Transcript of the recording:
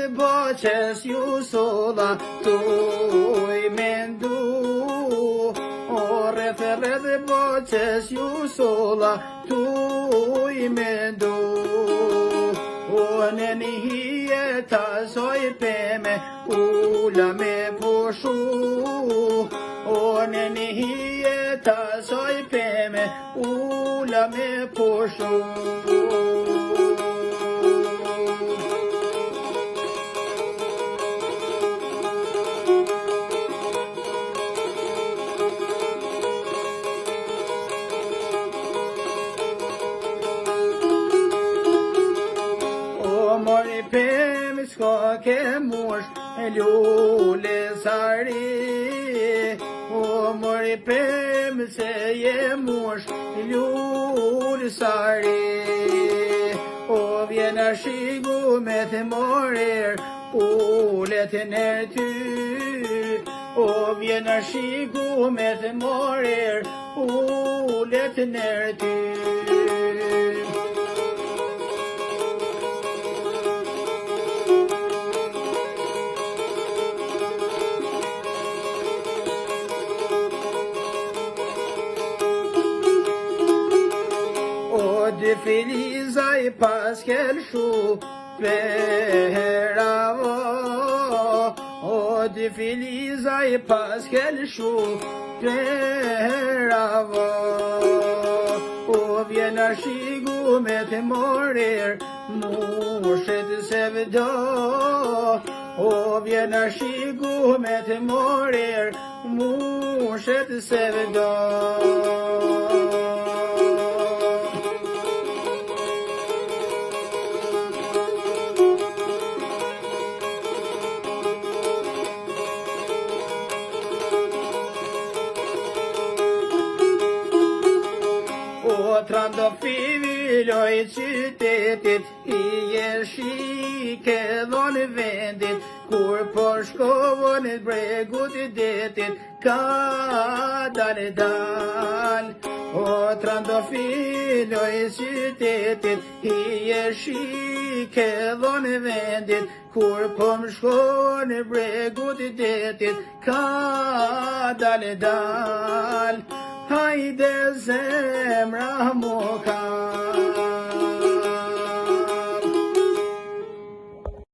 dhe boqes ju sola tuj me ndu. O rreth dhe boqes ju sola tuj me ndu. O në një hijeta soj peme ula me pushu. O në një hijeta soj peme ula me pushu. Mori pem s'ka ke mosh lule sari. O mori pem se je mosh lule sari. O vjena shigu me të morir ulet nër ty. O vjena shigu me të morir ulet nër ty. De Feliza I Pascal Shu Peravo. O de Feliza I Pascal Shu Peravo. O vjena shigu me të morir mushet se vdo. O vjena shigu me të morir mushet se vdo. Trandofivi loj qytetit I shike dhon vendit. Kur po shkovon bregut I detit ka dal. O trandofivi loj qytetit I shike dhon vendit. Kur po shkovon bregut I detit ka dal. Hajde zemra mo ka